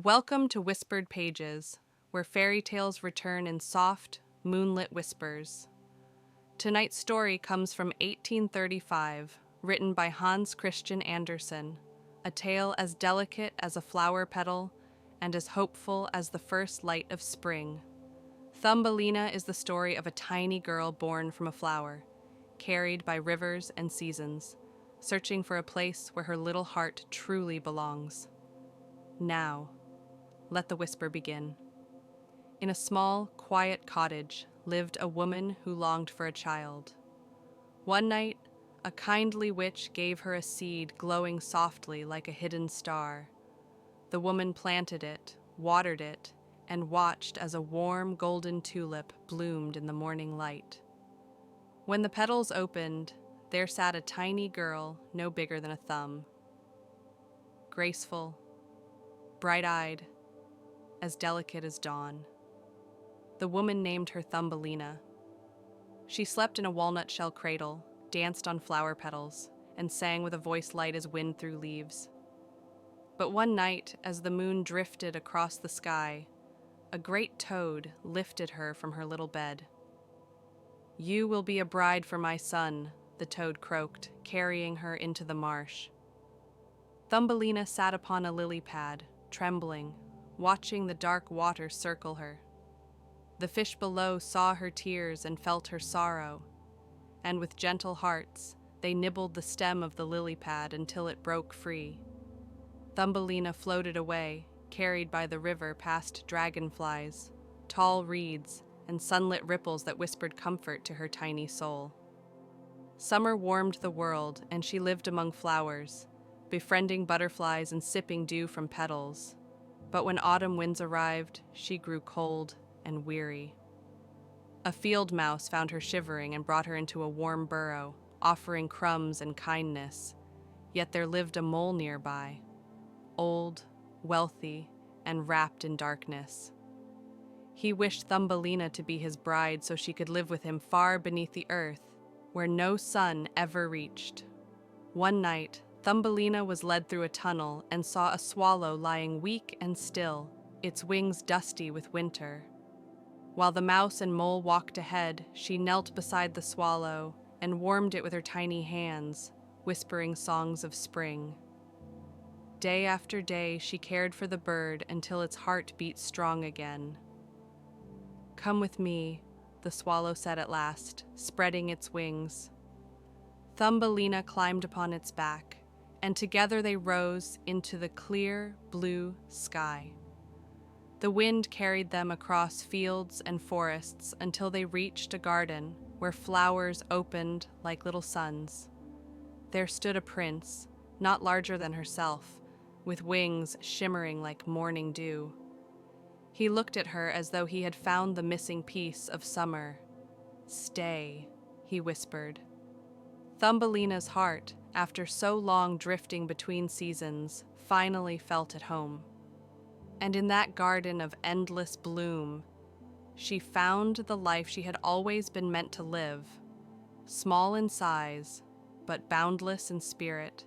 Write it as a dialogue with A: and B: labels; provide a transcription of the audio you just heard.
A: Welcome to Whispered Pages, where fairy tales return in soft, moonlit whispers. Tonight's story comes from 1835, written by Hans Christian Andersen, a tale as delicate as a flower petal and as hopeful as the first light of spring. Thumbelina is the story of a tiny girl born from a flower, carried by rivers and seasons, searching for a place where her little heart truly belongs. Now, let the whisper begin. In a small, quiet cottage lived a woman who longed for a child. One night, a kindly witch gave her a seed glowing softly like a hidden star. The woman planted it, watered it, and watched as a warm golden tulip bloomed in the morning light. When the petals opened, there sat a tiny girl no bigger than a thumb. Graceful, bright-eyed, as delicate as dawn. The woman named her Thumbelina. She slept in a walnut shell cradle, danced on flower petals, and sang with a voice light as wind through leaves. But one night, as the moon drifted across the sky, a great toad lifted her from her little bed. "You will be a bride for my son," the toad croaked, carrying her into the marsh. Thumbelina sat upon a lily pad, trembling, watching the dark water circle her. The fish below saw her tears and felt her sorrow, and with gentle hearts, they nibbled the stem of the lily pad until it broke free. Thumbelina floated away, carried by the river past dragonflies, tall reeds, and sunlit ripples that whispered comfort to her tiny soul. Summer warmed the world, and she lived among flowers, befriending butterflies and sipping dew from petals. But when autumn winds arrived, she grew cold and weary. A field mouse found her shivering and brought her into a warm burrow, offering crumbs and kindness. Yet there lived a mole nearby, old, wealthy, and wrapped in darkness. He wished Thumbelina to be his bride so she could live with him far beneath the earth, where no sun ever reached. One night, Thumbelina was led through a tunnel and saw a swallow lying weak and still, its wings dusty with winter. While the mouse and mole walked ahead, she knelt beside the swallow and warmed it with her tiny hands, whispering songs of spring. Day after day, she cared for the bird until its heart beat strong again. "Come with me," the swallow said at last, spreading its wings. Thumbelina climbed upon its back, and together they rose into the clear, blue sky. The wind carried them across fields and forests until they reached a garden where flowers opened like little suns. There stood a prince, not larger than herself, with wings shimmering like morning dew. He looked at her as though he had found the missing piece of summer. "Stay," he whispered. Thumbelina's heart, after so long drifting between seasons, finally felt at home. And in that garden of endless bloom, she found the life she had always been meant to live, small in size, but boundless in spirit,